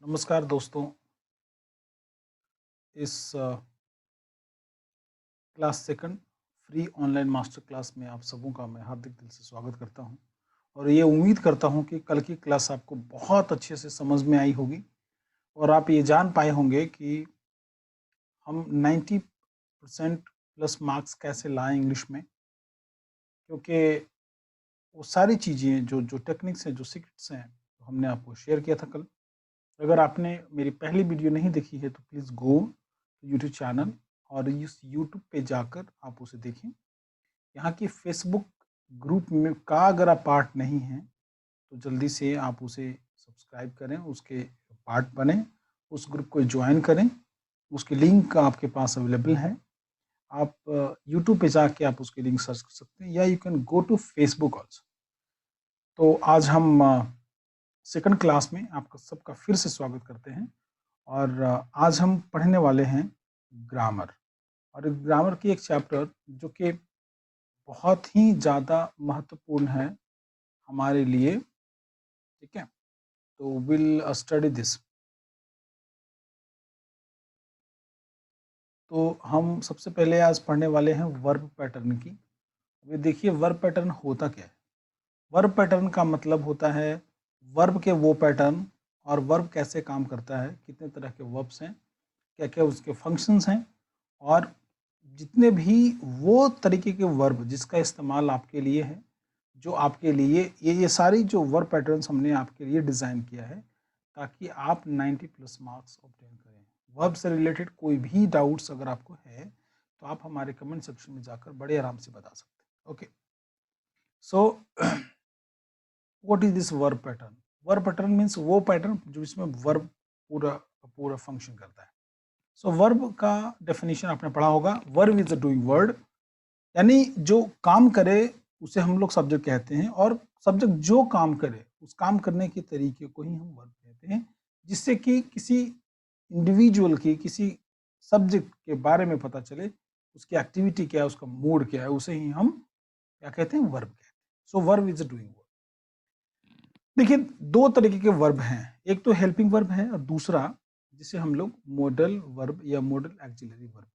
नमस्कार दोस्तों। इस class second free online master class में आप सबों का मैं हार्दिक दिल से स्वागत करता हूं और ये उम्मीद करता हूं कि कल की क्लास आपको बहुत अच्छे से समझ में आई होगी और आप ये जान पाए होंगे कि हम 90% प्लस मार्क्स कैसे लाएं इंग्लिश में, क्योंकि वो सारी चीज़ें जो जो टेक्निक्स हैं, जो सीक्रेट्स हैं, तो हमने आपको शेयर किया था कल। अगर आपने मेरी पहली वीडियो नहीं देखी है तो प्लीज़ गो यूट्यूब चैनल और इस यूट्यूब पे जाकर आप उसे देखें। यहाँ की फेसबुक ग्रुप में का अगर आप पार्ट नहीं हैं तो जल्दी से आप उसे सब्सक्राइब करें, उसके पार्ट बने, उस ग्रुप को ज्वाइन करें। उसकी लिंक आपके पास अवेलेबल है। आप यूट्यूब पे जाके आप उसकी लिंक सर्च कर सकते हैं या you can go to Facebook also. तो आज हम सेकंड क्लास में आपका सबका फिर से स्वागत करते हैं और आज हम पढ़ने वाले हैं ग्रामर। और ग्रामर की एक चैप्टर जो कि बहुत ही ज़्यादा महत्वपूर्ण है हमारे लिए, ठीक है? तो विल स्टडी दिस। तो हम सबसे पहले आज पढ़ने वाले हैं वर्ब पैटर्न की। अभी देखिए वर्ब पैटर्न होता क्या है। वर्ब पैटर्न का मतलब होता है वर्ब के वो पैटर्न और वर्ब कैसे काम करता है, कितने तरह के वर्ब्स हैं, क्या क्या उसके फंक्शंस हैं और जितने भी वो तरीके के वर्ब जिसका इस्तेमाल आपके लिए है, जो आपके लिए ये सारी जो वर्ब पैटर्न्स हमने आपके लिए डिज़ाइन किया है ताकि आप 90 प्लस मार्क्स ऑब्टेन करें। वर्ब से रिलेटेड कोई भी डाउट्स अगर आपको है तो आप हमारे कमेंट सेक्शन में जाकर बड़े आराम से बता सकते हैं। Okay, so what is this verb pattern? Verb pattern means वो पैटर्न जो इसमें वर्ब पूरा पूरा फंक्शन करता है। सो वर्ब का डेफिनेशन आपने पढ़ा होगा। Verb is a doing word, यानी जो काम करे उसे हम लोग सब्जेक्ट कहते हैं और सब्जेक्ट जो काम करे उस काम करने के तरीके को ही हम वर्ब कहते हैं, जिससे कि किसी इंडिविजुअल की किसी सब्जेक्ट के बारे में पता चले, उसकी एक्टिविटी क्या है, उसका मूड क्या है, उसे ही हम क्या कहते हैं? वर्ब कहते हैं। So verb is a doing word. देखिए दो तरीके के वर्ब हैं, एक तो हेल्पिंग वर्ब है और दूसरा जिसे हम लोग मॉडल वर्ब या मॉडल एक्सिलरी वर्ब।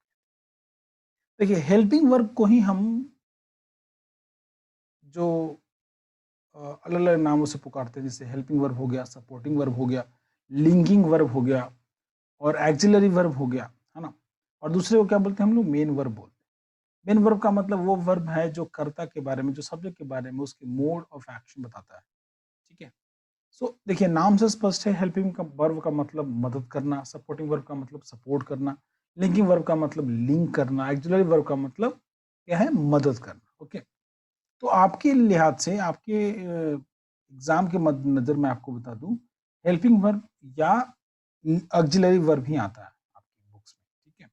देखिए हेल्पिंग वर्ब को ही हम जो अलग अलग नामों से पुकारते हैं, जैसे हेल्पिंग वर्ब हो गया, सपोर्टिंग वर्ब हो गया, लिंकिंग वर्ब हो गया और एक्सिलरी वर्ब हो गया, है ना? और दूसरे को क्या बोलते हैं हम लोग? मेन वर्ब बोलते हैं। मेन वर्ब का मतलब वो वर्ब है जो कर्ता के बारे में, जो सब्जेक्ट के बारे में, उसके मोड ऑफ एक्शन बताता है, ठीक है? सो देखिए नाम से स्पष्ट है, हेल्पिंग का वर्ब का मतलब मदद करना, सपोर्टिंग वर्ब का मतलब सपोर्ट करना, लिंकिंग वर्ब का मतलब लिंक करना, एक्सिलरी वर्ब का मतलब क्या है? मदद करना। ओके, तो आपके लिहाज से आपके एग्जाम के मद्देनजर मैं आपको बता दूं, हेल्पिंग वर्ब या ऑक्सिलरी वर्ब ही आता है आपकी बुक्स में, ठीक है?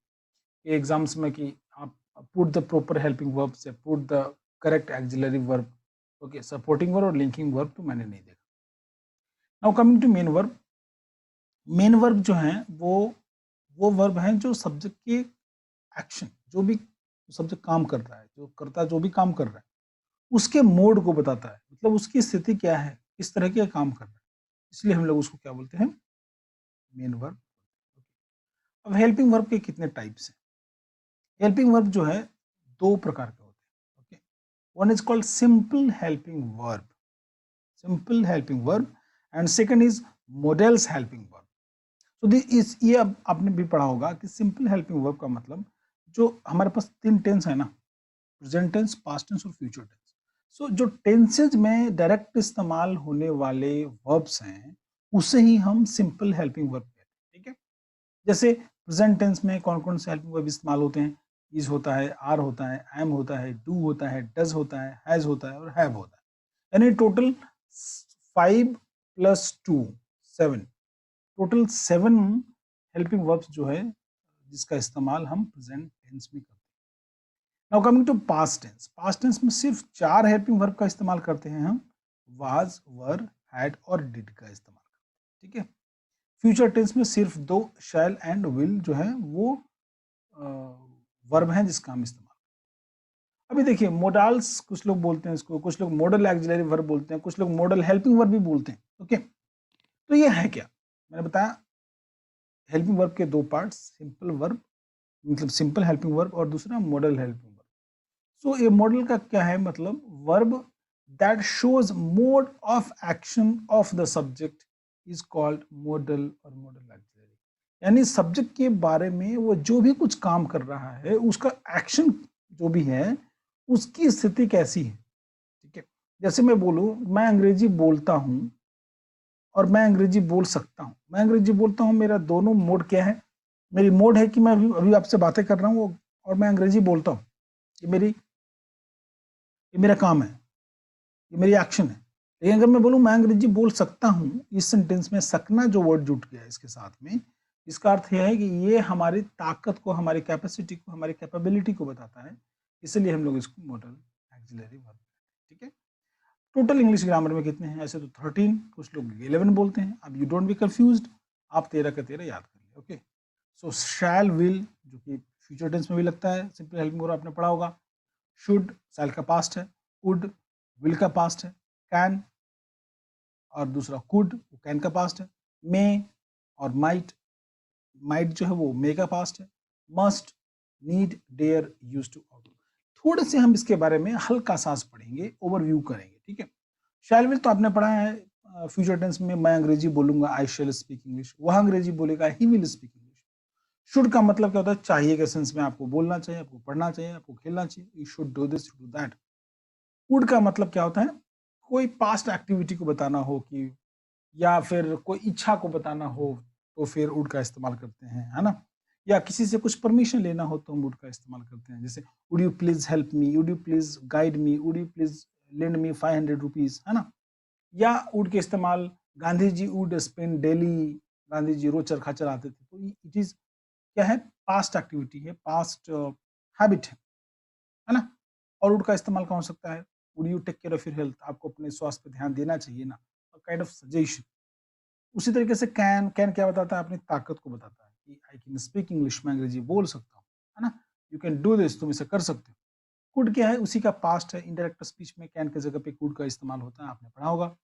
ये एग्जाम्स में कि आप put the proper helping verb से put the correct auxiliary verb. Okay, supporting verb और लिंकिंग वर्ब तो मैंने नहीं देखा। Now coming to main verb. Main verb जो है वो वर्ब हैं जो सब्जेक्ट के एक्शन, जो भी सब्जेक्ट काम कर रहा है, जो करता जो भी काम कर रहा है उसके मोड को बताता है, मतलब उसकी स्थिति क्या है, किस तरह के काम कर रहा है, इसलिए हम लोग उसको क्या बोलते हैं? Main verb. अब हेल्पिंग वर्ब के कितने टाइप्स हैं? हेल्पिंग वर्ब जो है दो प्रकार के होते हैं। Okay, one is called simple helping verb, simple helping verb, and second is models helping verb. तो इस ये अब आपने भी पढ़ा होगा कि सिंपल हेल्पिंग वर्ब का मतलब, जो हमारे पास तीन टेंस है ना, प्रेजेंट टेंस, पास्ट टेंस और फ्यूचर टेंस। सो जो टेंसेज में डायरेक्ट इस्तेमाल होने वाले वर्ब्स हैं उसे ही हम सिंपल हेल्पिंग वर्ब कहते हैं, ठीक है? जैसे प्रेजेंट टेंस में कौन कौन से हेल्पिंग वर्ब इस्तेमाल होते हैं? इज होता है, आर होता है, एम होता है, डू होता है, डज होता है, हैज होता है और हैव होता है। यानी टोटल 5 + 2 7, टोटल 7 हेल्पिंग वर्ब्स जो है जिसका इस्तेमाल हम प्रेजेंट टेंस में करते हैं। Now coming to past tense. Past tense में सिर्फ 4 हेल्पिंग वर्ब का इस्तेमाल करते हैं हम, वाज, वर, हैड और डिड का इस्तेमाल करते हैं, ठीक है? फ्यूचर टेंस में सिर्फ 2, शैल एंड विल जो है वो वर्ब हैं जिसका हम इस्तेमाल। अभी देखिए मोडाल्स कुछ लोग बोलते हैं इसको, कुछ लोग मॉडल एक्सिलरी वर्ब बोलते हैं, कुछ लोग मॉडल हेल्पिंग वर्ब भी बोलते हैं। ओके, तो ये है क्या? मैंने बताया हेल्पिंग वर्ब के दो पार्ट्स, सिंपल वर्ब मतलब सिंपल हेल्पिंग वर्ब और दूसरा मॉडल हेल्पिंग वर्ब। सो ये मॉडल का क्या है मतलब, verb that shows mode of action of the subject is called model और मॉडल ऑक्सिलरी। यानी सब्जेक्ट के बारे में वो जो भी कुछ काम कर रहा है उसका एक्शन जो भी है उसकी स्थिति कैसी है। ठीक है, जैसे मैं बोलूं मैं अंग्रेजी बोलता हूं और मैं अंग्रेजी बोल सकता हूं। मैं अंग्रेजी बोलता हूं, मेरा दोनों मोड क्या है, मेरी मोड है कि मैं अभी अभी आपसे बातें कर रहा हूं और मैं अंग्रेजी बोलता हूं, ये मेरा काम है, ये मेरी एक्शन है। लेकिन अगर मैं बोलूं मैं अंग्रेजी बोल सकता हूं, इस सेंटेंस में सकना जो वर्ड जुट गया है इसके साथ में, इसका अर्थ यह है कि ये हमारी ताकत को, हमारी कैपेसिटी को, हमारी कैपेबिलिटी को बताता है, इसलिए हम लोग इसको मॉडल ऑक्सिलरी वर्ब। ठीक है, टोटल इंग्लिश ग्रामर में कितने हैं, ऐसे तो 13, कुछ लोग 11 बोलते हैं। अब यू डोंट बी कंफ्यूज्ड, आप 13 का 13 याद कर लिए। ओके, सो शैल विल जो कि फ्यूचर टेंस में भी लगता है, सिंपल हेल्पिंग वर्ब आपने पढ़ा होगा। शुड शैल का पास्ट है, वुड विल का पास्ट है, कैन और दूसरा कुड वो कैन का पास्ट है, मे और माइट, माइट जो है वो मे का पास्ट है, must, need, dare, use to, ought. थोड़े से हम इसके बारे में हल्का सांस पढ़ेंगे, ओवरव्यू करेंगे। ठीक है, शैल विल तो आपने पढ़ा है, फ्यूचर टेंस में मैं अंग्रेजी बोलूंगा, आई शैल स्पीक इंग्लिश, वह अंग्रेजी बोलेगा, he will speak English. Should का मतलब क्या होता है, चाहिए के सेंस में, आपको बोलना चाहिए, आपको पढ़ना चाहिए, आपको खेलना चाहिए, you should do this, do that. Would का मतलब क्या होता है, कोई पास्ट एक्टिविटी को बताना हो कि, या फिर कोई इच्छा को बताना हो तो फिर वुड का इस्तेमाल करते हैं, है ना। या किसी से कुछ परमिशन लेना हो तो हम वुड का इस्तेमाल करते हैं, जैसे would you please help me, would you please guide me, would you please lend me 500 rupees, है ना। या वुड के इस्तेमाल, Gandhi ji would spend daily, Gandhi ji रोज चरखा चलाते थे, तो इट इज क्या है, पास्ट एक्टिविटी है, पास्ट हैबिट है ना। और वुड का इस्तेमाल कौन हो सकता है, would you take care of your health, आपको अपने स्वास्थ्य पर ध्यान देना चाहिए ना, काइंड ऑफ सजेशन। उसी तरीके से कैन, कैन क्या बताता है, अपनी ताकत को बताता है कि आई कैन स्पीक इंग्लिश, मैं अंग्रेजी बोल सकता हूँ, है ना। यू कैन डू दिस, तुम इसे कर सकते हो। कुड क्या है, उसी का पास्ट है, इनडायरेक्ट स्पीच में कैन की जगह पे कुड का इस्तेमाल होता है, आपने पढ़ा होगा।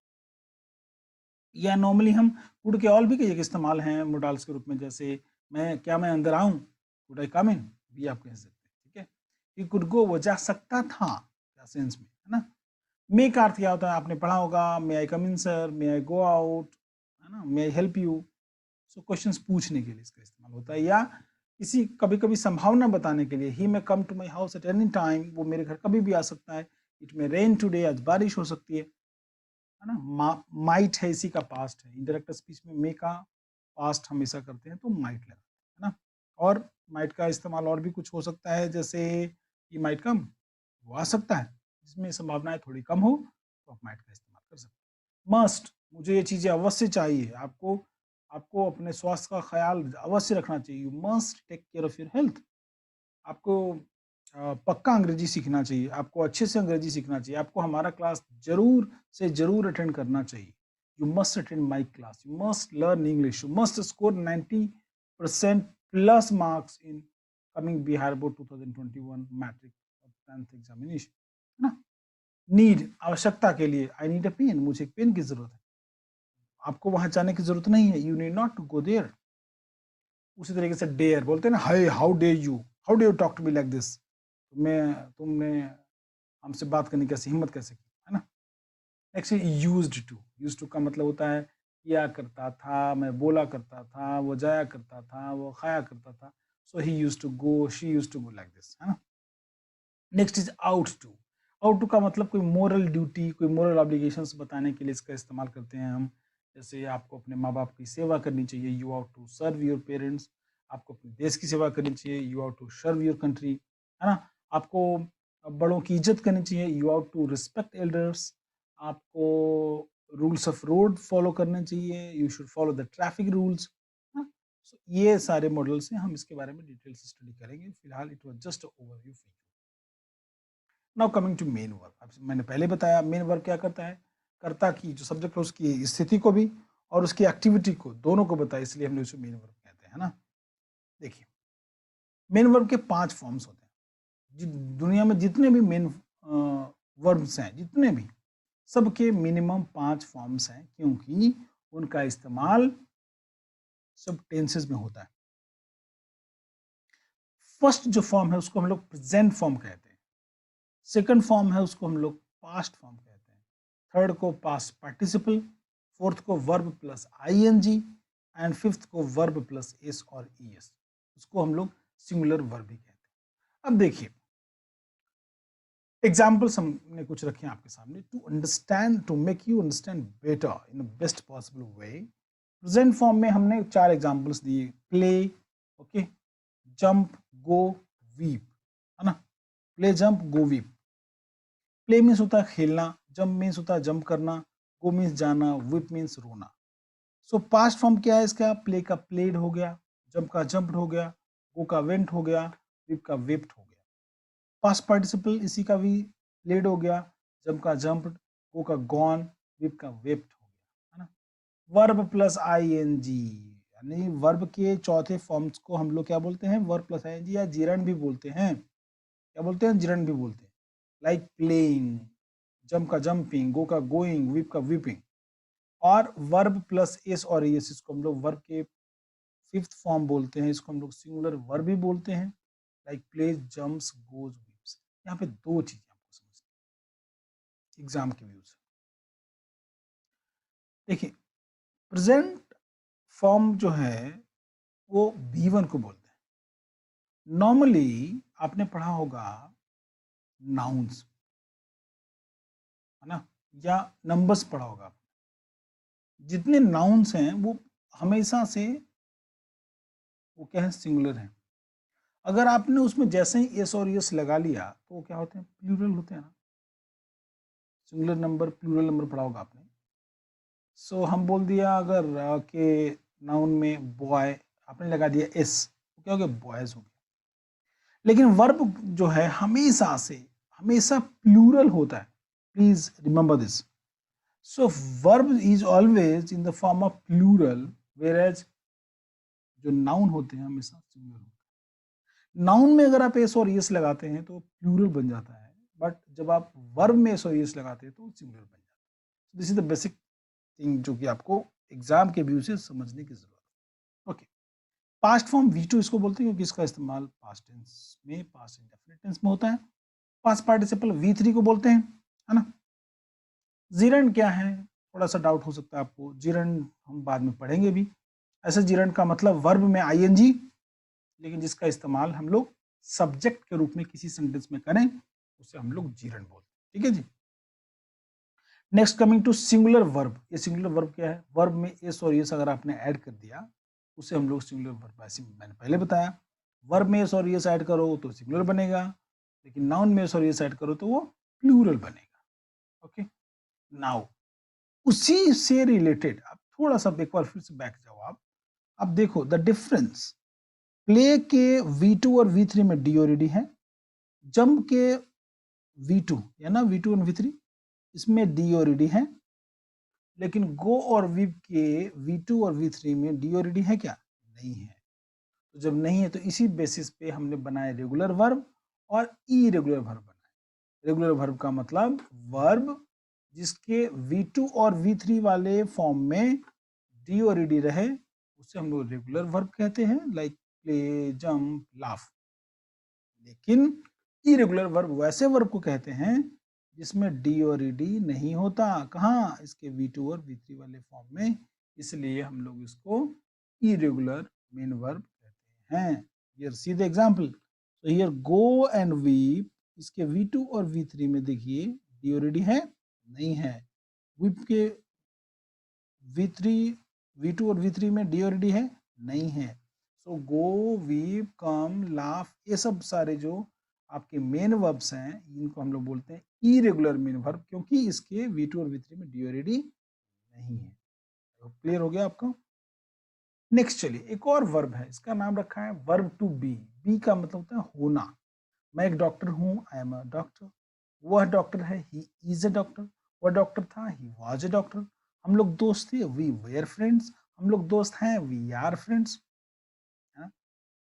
या नॉर्मली हम कुड के और भी कई इस्तेमाल हैं मोडाल्स के रूप में, जैसे मैं, क्या मैं अंदर आऊं, कुड आई कम इन, भी आप कह सकते हैं। ठीक है, ही कुड गो, वो जा सकता था, क्या सेंस में, है ना। मे का अर्थ क्या होता है, आपने पढ़ा होगा, मे आई कम इन सर, मे आई गो आउट, है ना, may I help you. So questions पूछने के लिए इसका इस्तेमाल होता है, या किसी कभी कभी संभावना बताने के लिए, he may come to my house at any time, वो मेरे घर कभी भी आ सकता है। इट मे रेन टुडे, आज बारिश हो सकती है ना। माइट है, इसी का पास्ट है, इंडायरेक्ट स्पीच में मे का पास्ट हमेशा करते हैं तो माइट लगाते हैं, है ना। और माइट का इस्तेमाल और भी कुछ हो सकता है, जैसे कि माइट कम, वो आ सकता है, जिसमें संभावनाएं थोड़ी कम हो तो आप माइट का इस्तेमाल कर सकते हैं। मस्ट, मुझे ये चीजें अवश्य चाहिए, आपको आपको अपने स्वास्थ्य का ख्याल अवश्य रखना चाहिए, you must take care of your health. आपको पक्का अंग्रेजी सीखना चाहिए, आपको अच्छे से अंग्रेजी सीखना चाहिए, आपको हमारा क्लास जरूर से जरूर अटेंड करना चाहिए। You must attend my class, you must learn English, you must score 90% plus marks in coming Bihar board 2021 matric और 10th एग्जामिनेशन, है ना। नीड, आवश्यकता के लिए, आई नीड अ पेन, मुझे एक पेन की जरूरत है, आपको वहां जाने की जरूरत नहीं है, you need not to go there. उसी तरीके से डेयर बोलते हैं ना, hi how dare you, how do you talk to me like this, तुमने हमसे बात करने की ऐसी हिम्मत कैसे की, है ना। नेक्स्ट यूज्ड टू का मतलब होता है किया करता था, मैं बोला करता था, वो जाया करता था, वो खाया करता था। So he used to go, she used to go like this, है ना। Next is ought to. Ought to का मतलब कोई मोरल ड्यूटी, कोई मोरल ऑब्लिगेशंस बताने के लिए इसका इस्तेमाल करते हैं हम। जैसे आपको अपने माँ बाप की सेवा करनी चाहिए, you ought to serve your parents. आपको अपने देश की सेवा करनी चाहिए, you ought to serve your country, है ना। आपको बड़ों की इज्जत करनी चाहिए, you ought to respect elders. आपको रूल्स ऑफ रोड फॉलो करने चाहिए, you should follow the traffic rules. ये सारे मॉडल्स हैं, हम इसके बारे में डिटेल से स्टडी करेंगे, फिलहाल it was just overview for you. Now coming to main verb, मैंने पहले बताया मेन वर्ब क्या करता है, कर्ता की जो सब्जेक्ट है उसकी स्थिति को भी और उसकी एक्टिविटी को, दोनों को बताया, इसलिए हमने उसे मेन वर्ब कहते हैं, है ना। देखिए, मेन वर्ब के 5 फॉर्म्स होते हैं। दुनिया में जितने भी मेन वर्ब्स हैं, जितने भी, सबके मिनिमम 5 फॉर्म्स हैं, क्योंकि उनका इस्तेमाल सब टेंसेस में होता है। फर्स्ट जो फॉर्म है उसको हम लोग प्रेजेंट फॉर्म कहते हैं, सेकंड फॉर्म है उसको हम लोग पास्ट फॉर्म कहते हैं, थर्ड को पास्ट पार्टिसिपल, फोर्थ को verb plus I N G and fifth को वर्ब प्लस एस और ईएस, उसको हम लोग सिंगुलर वर्ब भी कहते हैं। अब देखिए एग्जाम्पल्स हमने कुछ रखे हैं आपके सामने to understand, to make you understand better in best possible way. Present form में हमने 4 एग्जाम्पल्स दिए, play, okay, jump, go, weep, है ना। Play, jump, go, weep. Play means होता है खेलना, जंप मीन्स होता है जंप करना, गो मीन्स जाना, वीप मीन्स रोना। सो पास्ट फॉर्म क्या है इसका, प्ले का प्लेड हो गया, जंप का जंप्ड हो गया, गो का वेंट हो गया, वीप का वेप्ट हो गया। पास्ट पार्टिसिपल इसी का भी प्लेड हो गया, जंप का जंप्ड, गो का गॉन, वीप का वेप्ट हो गया, है ना। वर्ब प्लस आईएनजी, यानी वर्ब के चौथे फॉर्म्स को हम लोग क्या बोलते हैं, वर्ब प्लस आईएनजी या जिरंड भी बोलते हैं। क्या बोलते हैं, जिरंड भी बोलते हैं। लाइक प्लेइंग, जंप का जंपिंग, गो का गोइंग, वीप का वीपिंग। और वर्ब प्लस एस और एस, इसको हम लोग वर्ब के फिफ्थ फॉर्म बोलते हैं, इसको हम लोग सिंगुलर वर्ब भी बोलते हैं, like plays, jumps, goes, weeps. यहाँ पे 2 चीजें आपको समझनी एग्जाम के व्यू से। देखिए प्रेजेंट फॉर्म जो है वो V1 को बोलते हैं। नॉर्मली आपने पढ़ा होगा नाउन्स, है ना, या नंबर्स पढ़ा होगा आपने। जितने नाउन्स हैं वो हमेशा से वो क्या है, सिंगुलर है। अगर आपने उसमें जैसे ही एस और यस लगा लिया तो वो क्या होते हैं, प्लूरल होते हैं ना। सिंगुलर नंबर, प्लूरल नंबर पढ़ा होगा आपने। सो हम बोल दिया अगर के नाउन में बॉय आपने लगा दिया एस, तो क्या हो गया, बॉयज हो गया। लेकिन वर्ब जो है हमेशा से हमेशा प्लूरल होता है, please remember this. So verb is always in the form of plural, whereas जो नाउन होते हैं हमेशा सिंगुलर होते हैं। नाउन में अगर आप एस और यस लगाते हैं तो प्लूरल बन जाता है, बट जब आप वर्ब में एस और यस लगाते हैं तो सिंगुलर बन जाता है। This is the basic thing जो कि आपको एग्जाम के व्यू से समझने की जरूरत है। ओके, पास्ट फॉर्म V2 इसको बोलते हैं क्योंकि इसका इस्तेमाल पास्ट टेंस में, पास्ट इंडेफिनिट टेंस में होता है। पास्ट पार्टिसिपल V3 को बोलते हैं, है ना। जीरंड क्या है, थोड़ा सा डाउट हो सकता है आपको, जीरंड हम बाद में पढ़ेंगे भी। ऐसे जीरंड का मतलब वर्ब में आईएनजी, लेकिन जिसका इस्तेमाल हम लोग सब्जेक्ट के रूप में किसी सेंटेंस में करें उसे हम लोग जीरंड बोलते हैं, ठीक है जी। Next coming to singular verb. ये सिंगुलर वर्ब क्या है, वर्ब में एस और यस अगर आपने ऐड कर दिया उसे हम लोग सिंगुलर वर्ब, ऐसे मैंने पहले बताया। वर्ब में एस और यस ऐड करो तो सिंगुलर बनेगा, लेकिन नाउन में एस और यस ऐड करो तो वो प्लूरल बनेगा। ओके, नाउ उसी से रिलेटेड आप थोड़ा सा एक बार फिर से बैक जाओ आप। अब देखो द डिफरेंस, प्ले के V2 और V3 में डी और डी है, जंप के V2 या ना V2 और V3 इसमें डी और डी है, लेकिन गो और वीप के V2 और V3 में डी और डी है क्या, नहीं है। तो जब नहीं है तो इसी बेसिस पे हमने बनाए रेगुलर वर्ब और इरेगुलर वर्ब बनाए। रेगुलर वर्ब का मतलब वर्ब जिसके V2 और V3 वाले फॉर्म में डी और डी रहे उसे हम लोग रेगुलर वर्ब कहते हैं, लाइक प्ले, जंप, लाफ। लेकिन इरेगुलर वर्ब वैसे वर्ब को कहते हैं जिसमें डी और डी नहीं होता, कहाँ, इसके V2 और V3 वाले फॉर्म में, इसलिए हम लोग इसको इरेगुलर मेन वर्ब कहते हैं। Here see the example, so here go and weep, इसके V2 और V3 में देखिए डी और डी है, नहीं है। वीप के V3, V2 और V3 में डी और डी है, नहीं है। सो गो, वीप, कम, लाफ, ये सब सारे जो आपके मेन वर्ब्स हैं इनको हम लोग बोलते हैं इरेगुलर मेन वर्ब, क्योंकि इसके V2 और V3 में डी और डी नहीं है। तो क्लियर हो गया आपको। नेक्स्ट चलिए, एक और वर्ब है, इसका नाम रखा है वर्ब टू बी। बी का मतलब होता है होना। मैं एक डॉक्टर हूँ, आई एम अ डॉक्टर। वह डॉक्टर है, ही इज अ डॉक्टर। वह डॉक्टर था, ही वाज अ डॉक्टर। हम लोग दोस्त थे, वी वेयर फ्रेंड्स। हम लोग दोस्त हैं, वी आर फ्रेंड्स।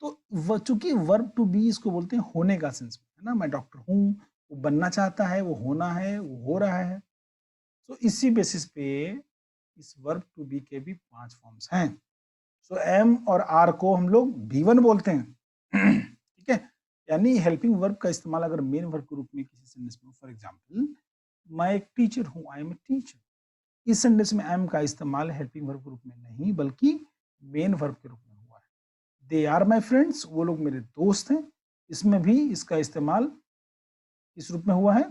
तो चूंकि वर्ब टू बी इसको बोलते हैं होने का सेंस, है ना। मैं डॉक्टर हूँ, वो बनना चाहता है, वो होना है, वो हो रहा है। तो इसी बेसिस पे इस वर्ब टू बी के भी 5 फॉर्म्स हैं। सो एम और आर को हम लोग V1 बोलते हैं। ठीक है, यानी हेल्पिंग वर्ब का इस्तेमाल अगर मेन वर्ब के रूप में किसी सेंटेंस में, फॉर एग्जांपल मैं एक टीचर हूँ, आई एम ए टीचर, इस सेंटेंस में एम का इस्तेमाल हेल्पिंग वर्ब के रूप में नहीं बल्कि मेन वर्ब के रूप में हुआ है। दे आर माई फ्रेंड्स, वो लोग मेरे दोस्त हैं, इसमें भी इसका इस्तेमाल किस रूप में हुआ है?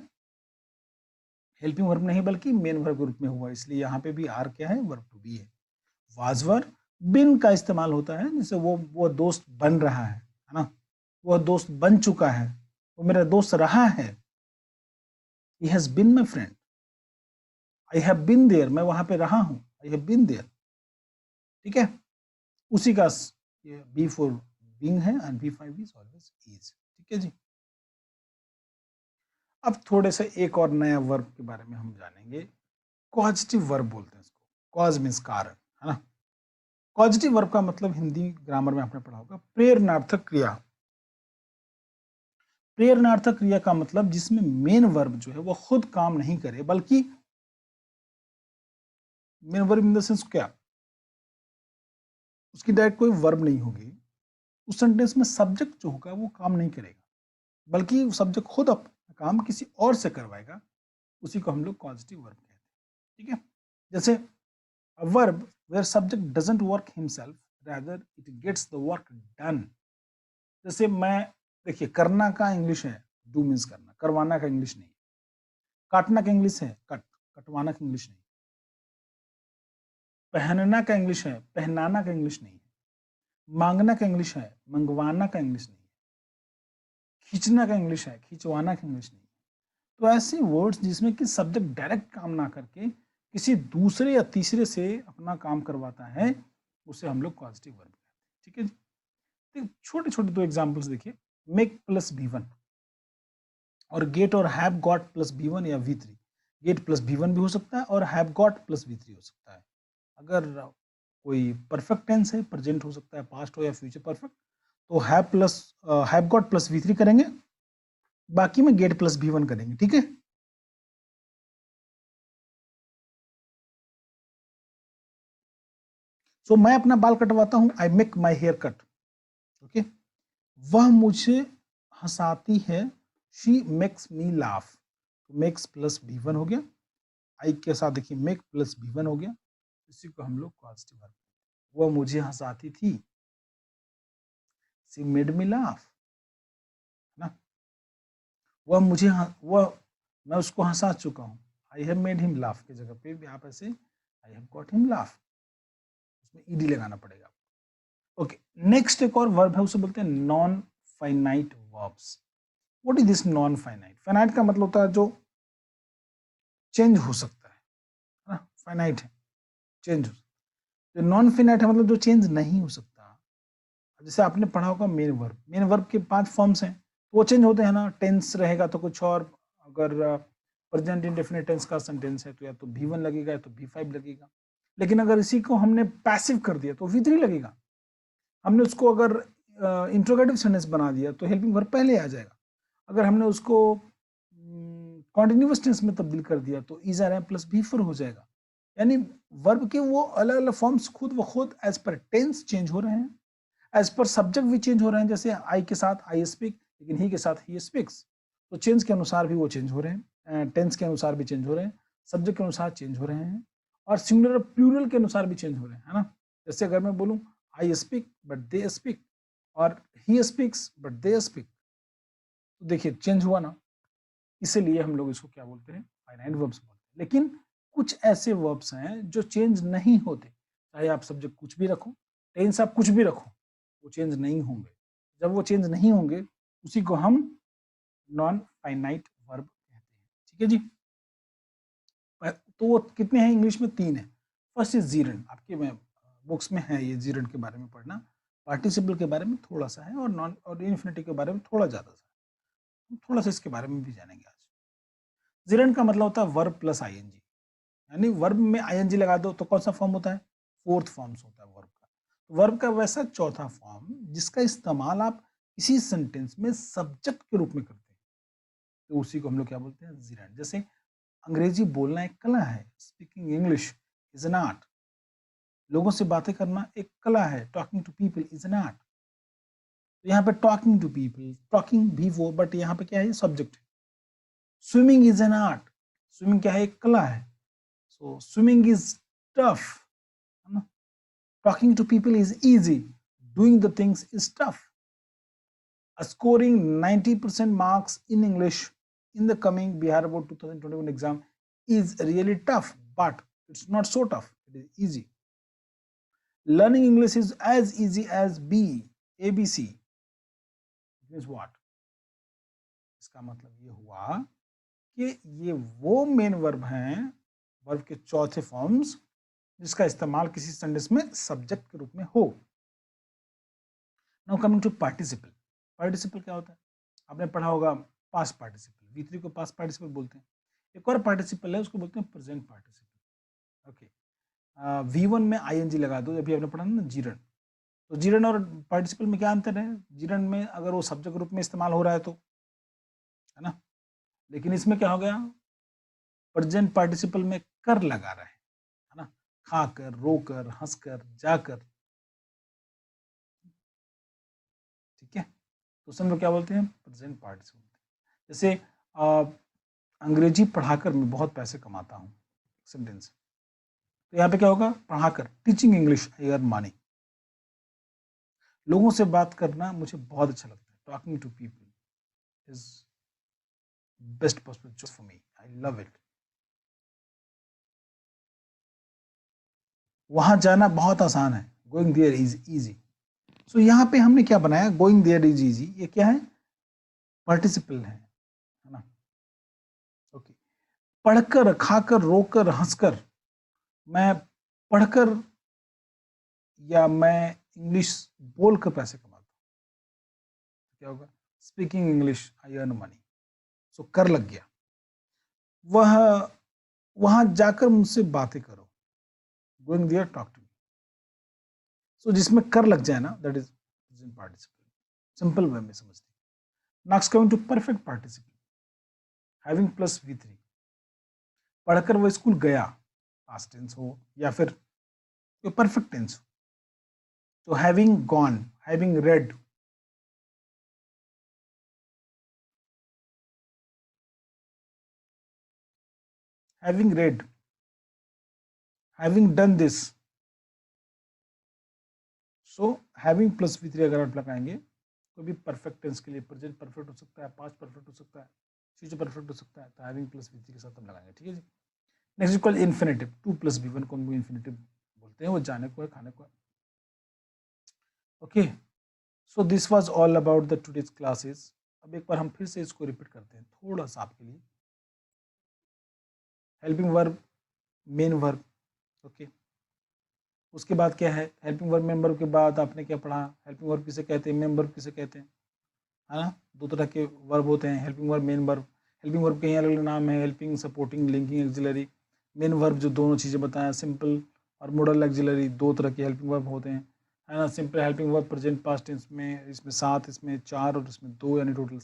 हेल्पिंग वर्ब नहीं बल्कि मेन वर्ब के रूप में हुआ, इसलिए यहाँ पे भी आर क्या है? वर्ब टू बी है। वाज वर बिन का इस्तेमाल होता है जैसे वो दोस्त बन रहा है ना, वह दोस्त बन चुका है, वो मेरा दोस्त रहा है। He has been my friend, I have been there, मैं वहां पे रहा हूं, आई हैव बिन देयर। ठीक है, उसी का ये बी फॉर बीइंग है and B five is always is. ठीक है जी, अब थोड़े से एक और नया वर्ब के बारे में हम जानेंगे। कॉजेटिव वर्ब बोलते हैं इसको। कॉज मीन्स कारण, है ना। कॉजेटिव वर्ब का मतलब हिंदी ग्रामर में आपने पढ़ा होगा प्रेरणार्थक क्रिया। प्रेरणार्थक क्रिया का मतलब जिसमें मेन वर्ब जो है वो खुद काम नहीं करे बल्कि main verb in the sense क्या, उसकी डायरेक्ट कोई वर्ब नहीं होगी, उस सेंटेंस में सब्जेक्ट जो होगा वो काम नहीं करेगा बल्कि सब्जेक्ट खुद अपना काम किसी और से करवाएगा, उसी को हम लोग पॉजिटिव वर्ब कहते हैं। ठीक है, जैसे a verb where subject doesn't work himself rather it gets the work done. जैसे मैं, देखिए करना का इंग्लिश है डू मीन्स करना, करवाना का इंग्लिश नहीं। काटना का इंग्लिश है कट, कटवाना का इंग्लिश नहीं। पहनना का इंग्लिश है, पहनाना का इंग्लिश नहीं है। मांगना का इंग्लिश है, मंगवाना का इंग्लिश नहीं है। खींचना का इंग्लिश है, खिंचवाना का इंग्लिश नहीं है। तो ऐसे वर्ड्स जिसमें कि सब्जेक्ट डायरेक्ट काम ना करके किसी दूसरे या तीसरे से अपना काम करवाता है, उसे हम लोग पॉजिटिव वर्ब कहते हैं। ठीक है जी, तो छोटे छोटे दो एग्जांपल्स देखिए, मेक प्लस V1 और गेट और हैव गॉट प्लस V1 या V3। गेट प्लस V1 भी हो सकता है और हैव गॉट प्लस V3 हो सकता है। अगर कोई परफेक्ट टेंस है, प्रेजेंट हो सकता है, पास्ट हो या फ्यूचर परफेक्ट, तो हैव गॉट प्लस V3 करेंगे, बाकी में गेट प्लस V1 करेंगे। ठीक है, सो मैं अपना बाल कटवाता हूं, I make my hair cut. Okay, वह मुझे हंसाती है, she makes me laugh. Makes plus V1 हो गया, आई के साथ देखिए मेक प्लस V1 हो गया, इसी को हम लोग पॉजिटिव वर्ब। वह मुझे हंसाती थी, शी मेड मी लाफ, ना। वह मुझे वह मैं उसको हंसा चुका हूँ, I have made him laugh की जगह पे भी आप ऐसे I have got him laugh, उसमें ईडी लगाना पड़ेगा। ओके, नेक्स्ट एक और वर्ब है, उसे बोलते हैं non finite verbs. What is this non finite? Finite का मतलब होता है जो चेंज हो सकता है ना, फाइनाइट है चेंज हो सकता है। नॉन फाइनाइट है मतलब जो चेंज नहीं हो सकता। जैसे आपने पढ़ा होगा मेन वर्ब, मेन वर्ब के 5 फॉर्म्स हैं, तो वो चेंज होते हैं ना, टेंस रहेगा तो कुछ और, अगर प्रेजेंट इंडेफिनिट टेंस का सेंटेंस है तो या तो V1 लगेगा या तो V5 लगेगा। लेकिन अगर इसी को हमने पैसिव कर दिया तो V3 लगेगा। हमने उसको अगर इंट्रोगेटिव सेंटेंस बना दिया तो हेल्पिंग वर्ब पहले आ जाएगा। अगर हमने उसको कॉन्टिन्यूअस टेंस में तब्दील कर दिया तो is are M plus V4 हो जाएगा। यानी वर्ब के वो अलग अलग फॉर्म्स खुद व खुद एज पर टेंस चेंज हो रहे हैं, एज पर सब्जेक्ट भी चेंज हो रहे हैं। जैसे आई के साथ आई स्पीक, लेकिन ही के साथ ही स्पीक्स, तो चेंज के अनुसार भी वो चेंज हो रहे हैं, टेंस के अनुसार भी चेंज हो रहे हैं, सब्जेक्ट के अनुसार चेंज हो रहे हैं, और सिंगुलर प्लूरल के अनुसार भी चेंज हो रहे हैं, है ना। जैसे अगर मैं बोलूं I speak but they speak, और he speaks but they speak, तो देखिए चेंज हुआ ना। इसीलिए हम लोग इसको क्या बोलते हैं? फाइनाइट वर्ब्स बोलते हैं। लेकिन कुछ ऐसे वर्ब्स हैं जो चेंज नहीं होते, चाहे आप सब्जेक्ट कुछ भी रखो, टेंस आप कुछ भी रखो, वो चेंज नहीं होंगे। जब वो चेंज नहीं होंगे उसी को हम नॉन फाइनाइट वर्ब कहते हैं। ठीक है जी, तो वो कितने हैं? इंग्लिश में 3 है। फर्स्ट इज जीरन, आपके में बुक्स में है ये जीरन के बारे में पढ़ना। पार्टिसिपल के बारे में थोड़ा सा है और नॉन और इन्फिनिटिव के बारे में थोड़ा ज्यादा सा है, थोड़ा सा इसके बारे में भी जानेंगे आज। जीरन का मतलब होता है वर्ब प्लस आईएनजी, यानी वर्ब में आईएनजी लगा दो तो कौन सा फॉर्म होता है? फोर्थ फॉर्म्स होता है वर्ब का। वर्ब का वैसा चौथा फॉर्म जिसका इस्तेमाल आप किसी सेंटेंस में सब्जेक्ट के रूप में करते हैं, तो उसी को हम लोग क्या बोलते हैं? जीरन। जैसे अंग्रेजी बोलना एक कला है, speaking English is an art. लोगों से बातें करना एक कला है, talking to people is an art. तो यहाँ पे टॉकिंग टू पीपल, टॉकिंग भी वो, बट यहाँ पे क्या है, सब्जेक्ट है। Swimming is an art, swimming क्या है, एक कला है। सो स्विमिंग इज टफ, है ना। Talking to people is easy, doing the things is tough. Scoring 90% marks in English in the coming Bihar Board 2021 exam is really tough, but it's not so tough. It is easy. Learning English is as easy as ABC. It means what? इसका मतलब ये हुआ कि ये वो main verb हैं, verb के चौथे फॉर्म्स, जिसका इस्तेमाल किसी सेंटेंस में सब्जेक्ट के रूप में हो। Now coming to participle. Participle क्या होता है, आपने पढ़ा होगा पास्ट पार्टिसिपल, V3 को पास्ट पार्टिसिपल बोलते हैं। एक और पार्टिसिपल है, उसको बोलते हैं प्रेजेंट पार्टिसिपल। ओके, V1 में ING लगा दो, अभी आपने पढ़ा ना जीरन। तो जीरन और पार्टिसिपल में क्या अंतर है, जीरन में अगर वो सब्जेक्ट रूप में इस्तेमाल हो रहा है तो, है ना, लेकिन इसमें क्या हो गया, प्रेजेंट पार्टिसिपल में कर लगा रहा है ना, खाकर, रोकर, हंसकर, जाकर, ठीक है। तो उस समय क्या बोलते हैं, प्रेजेंट पार्टिसिपल। जैसे अंग्रेजी पढ़ाकर मैं बहुत पैसे कमाता हूँ, सेंटेंस। तो यहाँ पे क्या होगा, पढ़ाकर, teaching English I earn money. लोगों से बात करना मुझे बहुत अच्छा लगता है, talking to people is best possible choice for me, I love it. वहां जाना बहुत आसान है, going there is easy. So यहाँ पे हमने क्या बनाया, गोइंग देयर इज इजी, ये क्या है, पार्टिसिपल है ना। ओके, पढ़कर, खाकर, रोकर, हंसकर, मैं पढ़कर या मैं इंग्लिश बोलकर पैसे कमाता हूँ, क्या होगा, speaking English I earn money. So कर लग गया, वह वहां जाकर मुझसे बातें करो, going there talk to me. So जिसमें कर लग जाए ना, that is present participle, simple way में समझते हैं। Next coming to perfect participle, having plus V3। पढ़कर वो स्कूल गया, पास्ट टेंस हो या फिर परफेक्ट टेंस हो, तो having gone, having red, having red, having done this. So having plus V3 अगर आप लगाएंगे तो भी परफेक्ट टेंस के लिए प्रेजेंट परफेक्ट हो सकता है, पास्ट परफेक्ट हो सकता है, फ्यूचर परफेक्ट हो सकता है, तो हैविंग प्लस V3 के साथ हम लगाएंगे, ठीक है जी। नेक्स्ट इक्वल इन्फिनेटिव, 2 + V1 को हम इन्फिनेटिव बोलते हैं, वो जाने को है, खाने को है। Okay, so this was all about the today's classes. अब एक बार हम फिर से इसको रिपीट करते हैं थोड़ा सा आपके लिए। Helping verb, main verb, okay. उसके बाद क्या है, हेल्पिंग वर्ब मेन वर्ब के बाद आपने क्या पढ़ा, हेल्पिंग वर्ब किसे कहते हैं, मेन वर्ब किसे कहते हैं, है ना। दो तरह के वर्ब होते हैं, helping verb, main verb. Helping verb के अलग अलग नाम है, helping, supporting, linking, axillary. Main verb जो दोनों चीज़ें बताया, सिंपल और मॉडल एक्सिलरी, दो तरह के हेल्पिंग वर्ब होते हैं, है ना। Simple helping verb present past tense में, इसमें 7, इसमें 4 और इसमें 2, यानी टोटल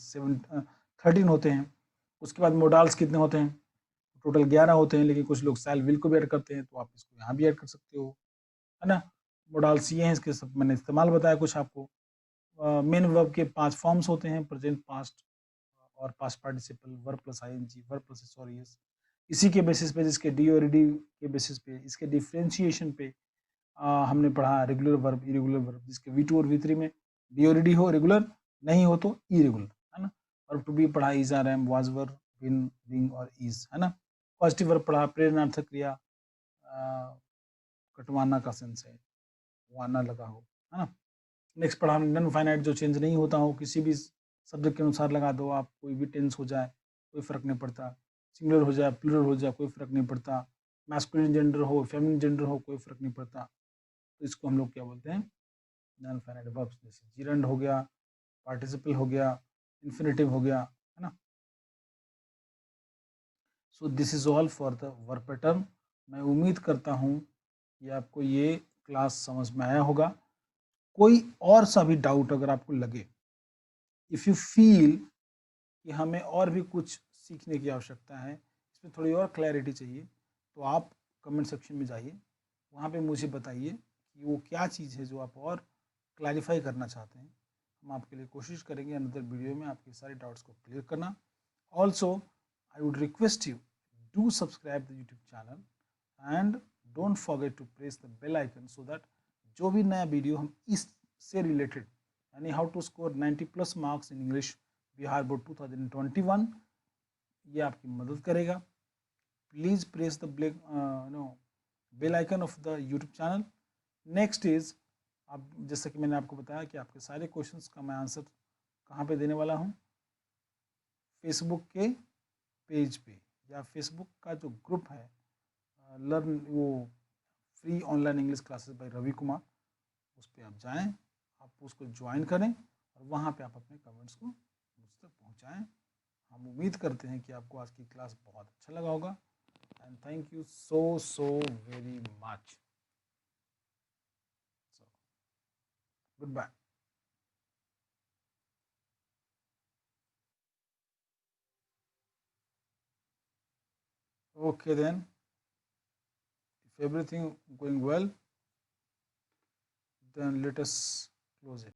13 होते हैं। उसके बाद मोडाल्स कितने होते हैं, टोटल 11 होते हैं, लेकिन कुछ लोग सैल विल को भी ऐड करते हैं, तो आप इसको यहाँ भी ऐड कर सकते हो, है ना। मोडाल्स ये हैं, इसके सब मैंने इस्तेमाल बताया कुछ आपको। मेन वर्ब के 5 फॉर्म्स होते हैं, प्रेजेंट, पास्ट और past participle, verb plus ING, verb plus S or ES. इसी के बेसिस पे, जिसके डी और डी के बेसिस पे, इसके डिफरेंशिएशन पे हमने पढ़ा रेगुलर वर्ब, इरेगुलर वर्ब, जिसके V2 और V3 में डी और डी हो, रेगुलर नहीं हो तो इरेगुलर, है ना। वर्ब टू बी पढ़ा, is, are, am, was, were, been, being और इज, है ना। पॉजिटिव वर्ब पढ़ा, प्रेरणार्थक क्रिया, कटवाना का सेंस है, वाना लगा हो, है ना। नेक्स्ट पढ़ा हमने नन फाइनाइट, जो चेंज नहीं होता हो, किसी भी सब्जेक्ट के अनुसार लगा दो आप, कोई भी टेंस हो जाए कोई फर्क नहीं पड़ता, सिंगुलर हो जाए, प्लूरल हो जाए, कोई फर्क नहीं पड़ता, मैस्कुलिन जेंडर हो, फेमिनिन जेंडर हो, कोई फर्क नहीं पड़ता। तो इसको हम लोग क्या बोलते हैं, नॉन फाइनाइट वर्ब्स। जैसे जीरंड हो गया, पार्टिसिपल हो गया, इन्फिनेटिव हो गया, है ना। So this is all for the verb pattern. मैं उम्मीद करता हूँ कि आपको ये क्लास समझ में आया होगा। कोई और सा भी डाउट अगर आपको लगे, इफ़ यू फील कि हमें और भी कुछ सीखने की आवश्यकता है, इसमें थोड़ी और क्लैरिटी चाहिए, तो आप कमेंट सेक्शन में जाइए, वहाँ पे मुझे बताइए कि वो क्या चीज़ है जो आप और क्लैरिफाई करना चाहते हैं। हम आपके लिए कोशिश करेंगे अनदर वीडियो में आपके सारे डाउट्स को क्लियर करना। Also I would request you, do subscribe the YouTube channel and don't forget to press the bell icon so that जो भी नया वीडियो हम इससे रिलेटेड, यानी how to score 90+ marks in English Bihar board 2021, ये आपकी मदद करेगा। Please press the bell icon of the YouTube channel. Next is, अब जैसा कि मैंने आपको बताया कि आपके सारे क्वेश्चंस का मैं आंसर कहाँ पे देने वाला हूँ, फेसबुक के पेज पे, या फेसबुक का जो ग्रुप है लर्न वो free online English classes by Ravi Kumar, उस पर आप जाएं, आप उसको ज्वाइन करें और वहाँ पे आप अपने कमेंट्स को मुझ तक पहुँचाएँ। हम उम्मीद करते हैं कि आपको आज की क्लास बहुत अच्छा लगा होगा, and thank you so very much. So good bye. Okay then, if everything going well, then let us close it.